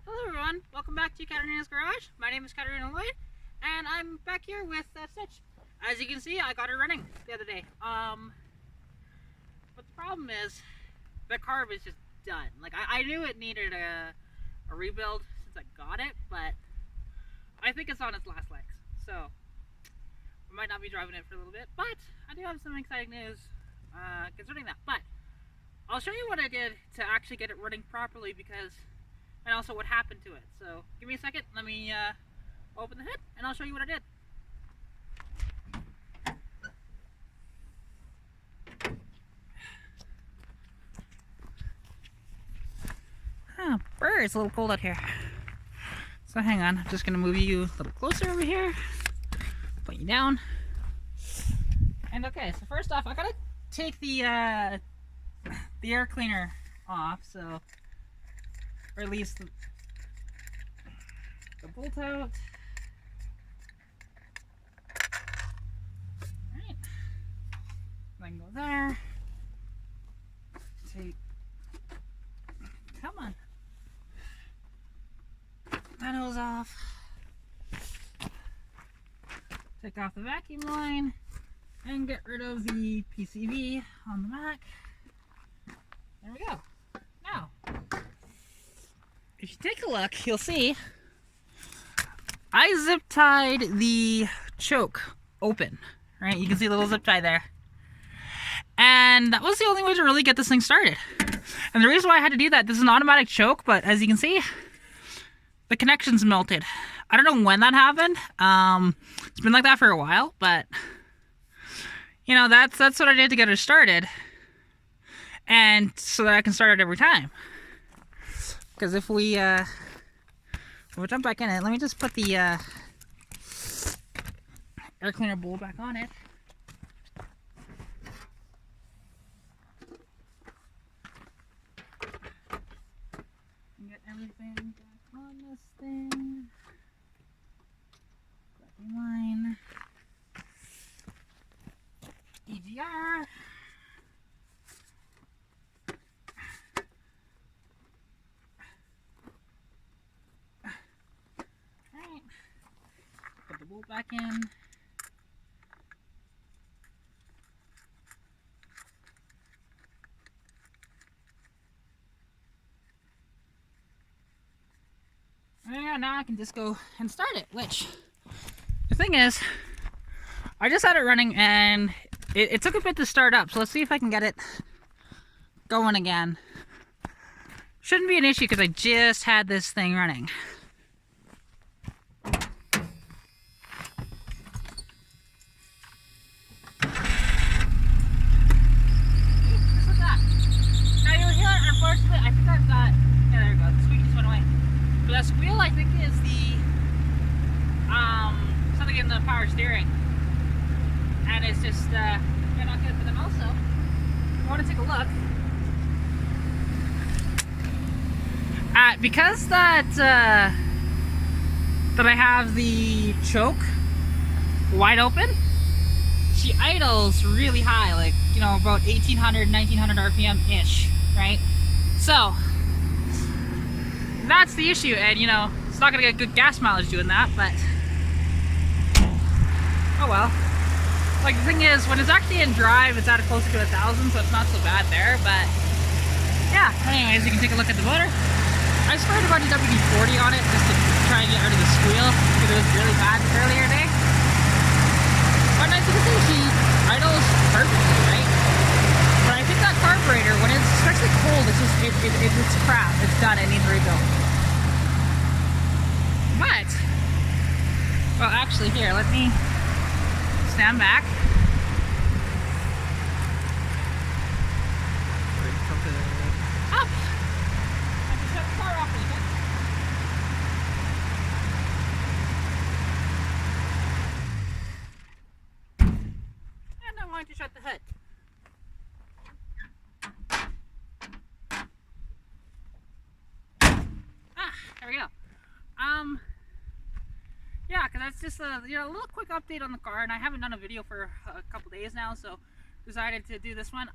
Hello everyone, welcome back to Katarina's Garage. My name is Katarina Lloyd, and I'm back here with Stitch. As you can see, I got her running the other day. But the problem is, the carb is just done. Like, I knew it needed a rebuild since I got it, but I think it's on its last legs. So, I might not be driving it for a little bit, but I do have some exciting news concerning that. But I'll show you what I did to actually get it running properly, and also what happened to it. So give me a second, let me open the hood and I'll show you what I did. Oh, brr, it's a little cold out here. So hang on, I'm just gonna move you a little closer over here, put you down. And okay, so first off, I gotta take the air cleaner off, so release the bolt out. Alright. Then go there. Take. Come on. That hose off. Take off the vacuum line and get rid of the PCV on the back. There we go. Now, if you take a look, you'll see I zip tied the choke open, right? You can see the little zip tie there. And that was the only way to really get this thing started. And the reason why I had to do that, this is an automatic choke, but as you can see, the connection's melted. I don't know when that happened. It's been like that for a while, but you know, that's what I did to get it started. And so that I can start it every time. Because if we jump back in it, let me just put the air cleaner bowl back on it. And get everything back on this thing. Vacuum line. EGR. Put the bolt back in. And now I can just go and start it, which the thing is, I just had it running and it took a bit to start up, so let's see if I can get it going again. Shouldn't be an issue because I just had this thing running. The squeal, I think, is the something in the power steering, and it's just not good for them. Also, I want to take a look at, because that I have the choke wide open. She idles really high, like, you know, about 1800, 1900 RPM ish, right? So that's the issue, and you know, it's not gonna get good gas mileage doing that, but oh well. Like, the thing is, when it's actually in drive, it's at closer to 1,000, so it's not so bad there, but yeah. Anyways, you can take a look at the motor. I sprayed a bunch of WD-40 on it just to try and get rid of the squeal, because it was really bad earlier today. But as you can see, she idles perfectly, right? But I think that carburetor, when it's especially cold, it's just it's crap. It's done. It needs a rebuild. But well, actually, here, let me stand back. Up. I can shut the car off a little bit. And I'm going to shut the hood. There we go. Yeah, because that's just a little quick update on the car, and I haven't done a video for a couple days now, so decided to do this one.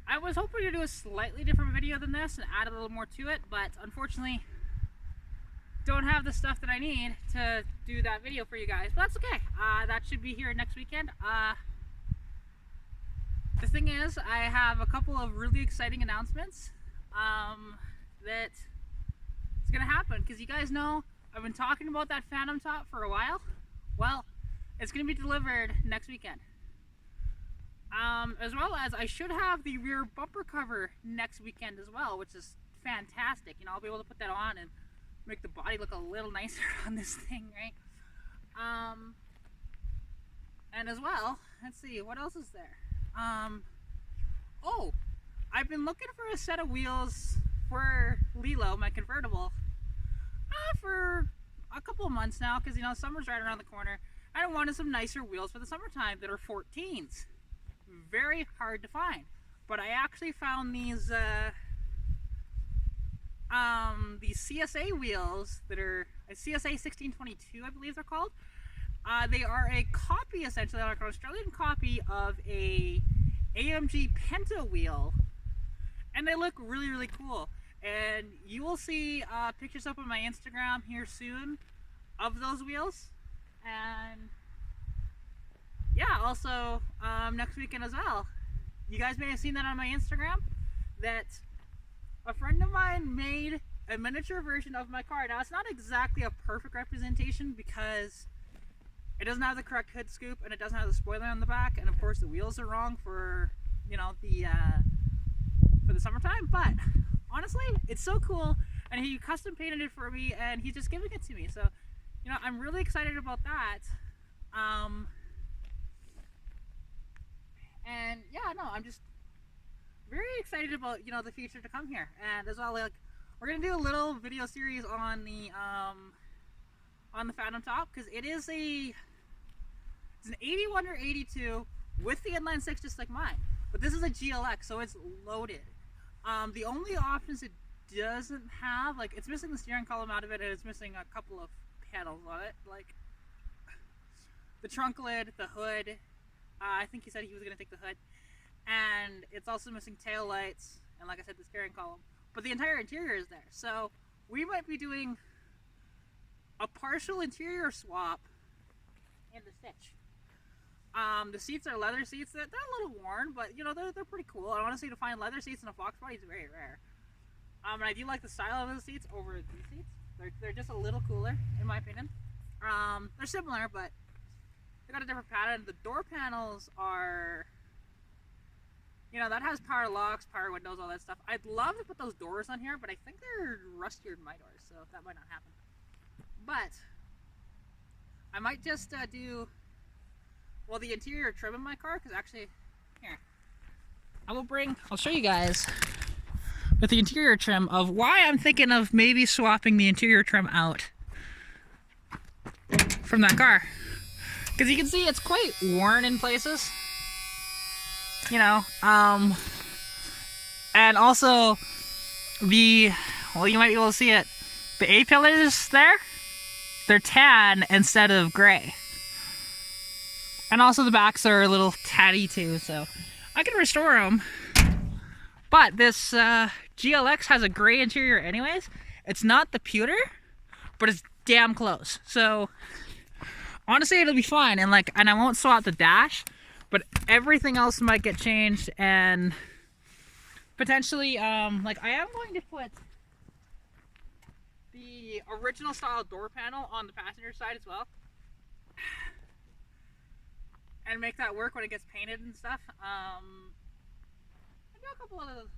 I was hoping to do a slightly different video than this and add a little more to it, but unfortunately don't have the stuff that I need to do that video for you guys. But that's okay. That should be here next weekend. The thing is, I have a couple of really exciting announcements that it's gonna happen, because you guys know I've been talking about that Phantom top for a while. Well, it's gonna be delivered next weekend. As well as I should have the rear bumper cover next weekend as well, which is fantastic. You know, I'll be able to put that on and make the body look a little nicer on this thing, right? And as well, let's see, what else is there? Oh, I've been looking for a set of wheels for Lilo, my convertible, for a couple of months now, because, you know, summer's right around the corner. I wanted some nicer wheels for the summertime that are 14s. Very hard to find. But I actually found these CSA wheels that are CSA 1622, I believe they're called. They are a copy, essentially, like an Australian copy of a AMG Penta wheel, and they look really, really cool. And you will see pictures up on my Instagram here soon of those wheels. And yeah, also next weekend as well. You guys may have seen that on my Instagram, that a friend of mine made a miniature version of my car. Now, it's not exactly a perfect representation because it doesn't have the correct hood scoop and it doesn't have the spoiler on the back, and of course the wheels are wrong for, you know, for the summertime. But honestly, it's so cool, and he custom painted it for me, and he's just giving it to me. So, you know, I'm really excited about that. And yeah, no, I'm just very excited about, you know, the future to come here. And as well, like, we're gonna do a little video series on the Phantom top, because it's an 81 or 82 with the inline 6 just like mine, but this is a GLX, so it's loaded. The only options it doesn't have, like, it's missing the steering column out of it, and it's missing a couple of panels on it, like the trunk lid, the hood. I think he said he was going to take the hood, and it's also missing tail lights, and like I said, the steering column. But the entire interior is there, so we might be doing a partial interior swap in the stitch. The seats are leather seats. They're a little worn, but you know, they're pretty cool. And honestly, to find leather seats in a Fox body is very rare. And I do like the style of the seats over these seats. They're just a little cooler, in my opinion. They're similar, but they got a different pattern. The door panels are, you know, that has power locks, power windows, all that stuff. I'd love to put those doors on here, but I think they're rustier than my doors, so that might not happen. But I might just do, well, the interior trim in my car, because actually, here, I'll show you guys with the interior trim of why I'm thinking of maybe swapping the interior trim out from that car. Because you can see it's quite worn in places, you know, and also well, you might be able to see it, the A-pillars there, they're tan instead of gray. And also the backs are a little tatty too, so I can restore them. But this GLX has a gray interior anyways. It's not the pewter, but it's damn close. So honestly, it'll be fine. And I won't swap the dash, but everything else might get changed, and potentially, like, I am going to put the original style door panel on the passenger side as well, and make that work when it gets painted and stuff. I do a couple of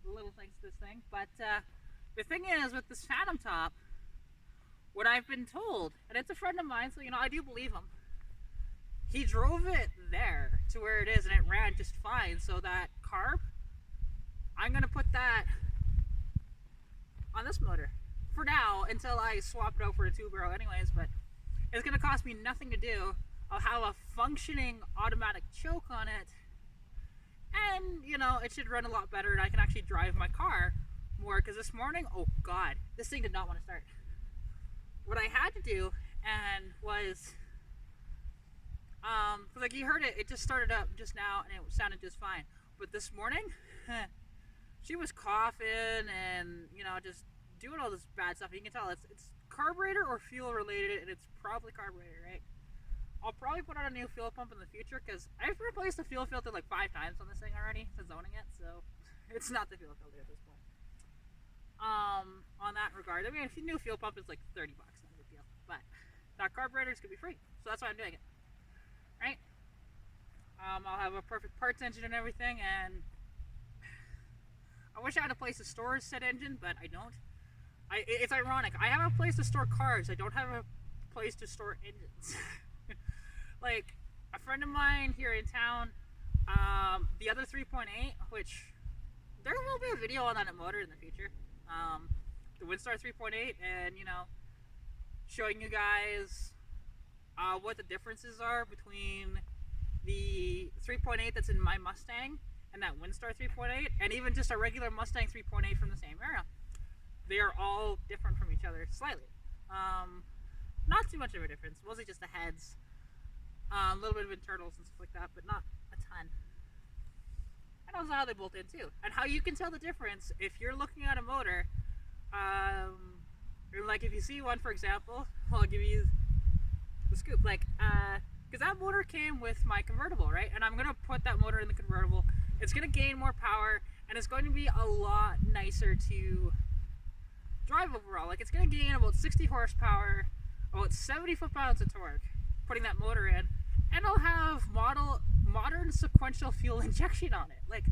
little things to this thing, but the thing is, with this Phantom top, what I've been told, and it's a friend of mine, so, you know, I do believe him. He drove it there to where it is, and it ran just fine. So that carb, I'm going to put that on this motor for now until I swap it out for a two-barrel anyways, but it's going to cost me nothing to do. I'll have a functioning automatic choke on it, and, you know, it should run a lot better, and I can actually drive my car more, because this morning, oh god, this thing did not want to start. What I had to do, and was, like, you heard it, it just started up just now, and it sounded just fine. but this morning, she was coughing and, you know, just doing all this bad stuff. You can tell it's carburetor or fuel related, and it's probably carburetor, right? I'll probably put on a new fuel pump in the future because I've replaced the fuel filter like 5 times on this thing already since owning it, so it's not the fuel filter at this point. On that regard, I mean, if you new fuel pump is like $30, not a big deal, but that carburetor is gonna be free, so that's why I'm doing it, right? I'll have a perfect parts engine and everything, and I wish I had a place to store said engine, but I don't. It's ironic. I have a place to store cars. I don't have a place to store engines. Like, a friend of mine here in town, the other 3.8, which there will be a video on that motor in the future. The Windstar 3.8, and, you know, showing you guys what the differences are between the 3.8 that's in my Mustang and that Windstar 3.8, and even just a regular Mustang 3.8 from the same era. They are all different from each other slightly. Not too much of a difference, mostly just the heads, a little bit of internals and stuff like that, but not a ton. And also how they bolt in too, and how you can tell the difference if you're looking at a motor. Like if you see one, for example, I'll give you the scoop. Like, because that motor came with my convertible, right? And I'm gonna put that motor in the convertible. It's gonna gain more power, and it's going to be a lot nicer to drive overall. Like, it's gonna gain about 60 horsepower, about 70 foot-pounds of torque, putting that motor in, and it'll have modern sequential fuel injection on it. Like,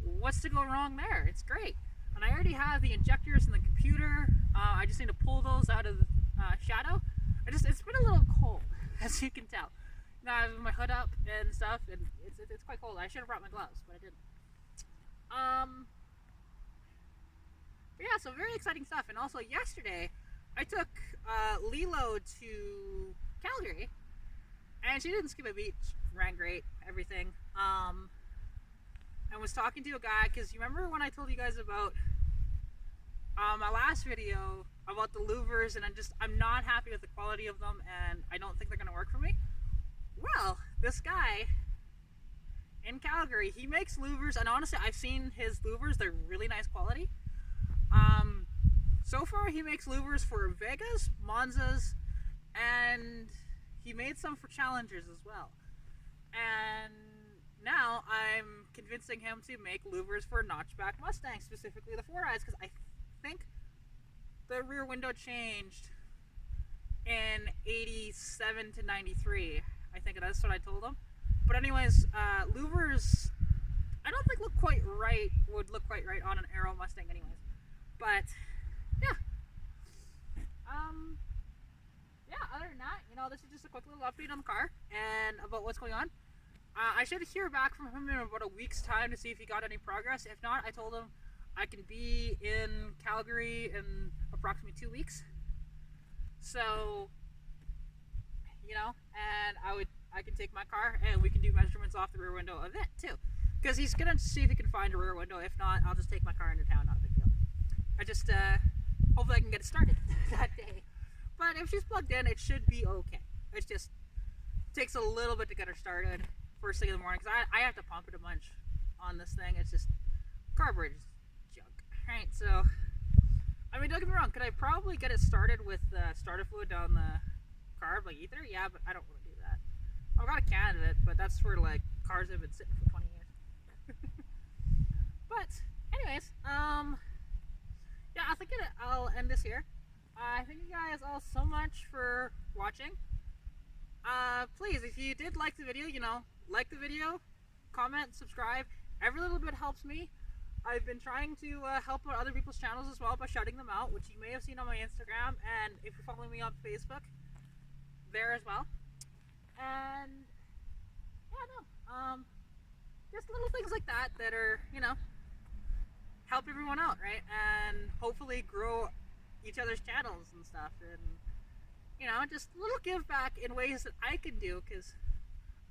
what's to go wrong there? It's great. And I already have the injectors in the computer. I just need to pull those out of the shadow. It's been a little cold, as you can tell. Now I have my hood up and stuff, and it's quite cold. I should have brought my gloves, but I didn't. But yeah, so very exciting stuff. And also yesterday, I took Lilo to Calgary, and she didn't skip a beat. Ran great, everything. And was talking to a guy, because you remember when I told you guys about my last video about the louvers, and I'm not happy with the quality of them, and I don't think they're gonna work for me. Well, this guy in Calgary, he makes louvers, and honestly, I've seen his louvers. They're really nice quality. So far, he makes louvers for Vegas, Monzas, and he made some for Challengers as well. And now I'm convincing him to make louvers for notchback Mustangs, specifically the 4Is, because I think the rear window changed in 87 to 93. I think that's what I told him. But anyways, louvers, I don't think would look quite right on an Aero Mustang anyways. But, yeah. Other than that, you know, this is just a quick little update on the car and about what's going on. I should hear back from him in about a week's time to see if he got any progress. If not, I told him I can be in Calgary in approximately 2 weeks. So, you know, and I can take my car and we can do measurements off the rear window of it too. Because he's gonna see if he can find a rear window. If not, I'll just take my car into town, not a big deal. I just, hopefully I can get it started that day. But if she's plugged in, it should be okay. It just takes a little bit to get her started first thing in the morning, because I have to pump it a bunch on this thing. It's just, carburetor's junk, right? So, I mean, don't get me wrong, could I probably get it started with starter fluid down the carb, like ether? Yeah, but I don't want to do that. I've got a can of it, but that's for, like, cars that have been sitting for 20 years. But, anyways, yeah, I think I'll end this here. Thank you guys all so much for watching. Please, if you did like the video, you know, like the video, comment, subscribe. Every little bit helps me. I've been trying to help out other people's channels as well by shouting them out, which you may have seen on my Instagram, and if you're following me on Facebook, there as well. And yeah, no, just little things like that that are, you know, help everyone out, right? And hopefully grow each other's channels and stuff, and you know, just a little give back in ways that I can do, because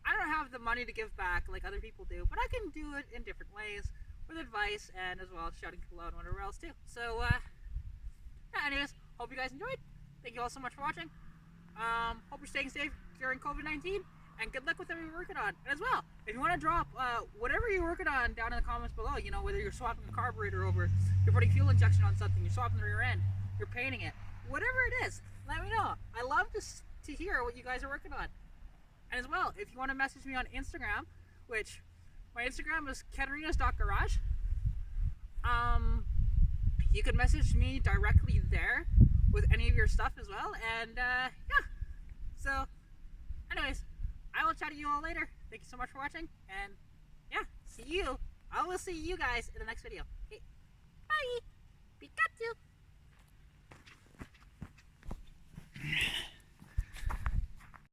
I don't have the money to give back like other people do, but I can do it in different ways with advice and as well as shouting people out and whatever else too. So yeah, anyways, hope you guys enjoyed. Thank you all so much for watching. Hope you're staying safe during COVID-19, And good luck with whatever you're working on. And as well, if you want to drop whatever you're working on down in the comments below, you know, whether you're swapping a carburetor over, you're putting fuel injection on something, you're swapping the rear end, you're painting it, whatever it is, let me know. I love to hear what you guys are working on. And as well, if you want to message me on Instagram, which my Instagram is katerinas.garage, you can message me directly there with any of your stuff as well. And yeah, so anyways, I will chat to you all later. Thank you so much for watching, and yeah, I will see you guys in the next video. Okay, bye. Pikachu.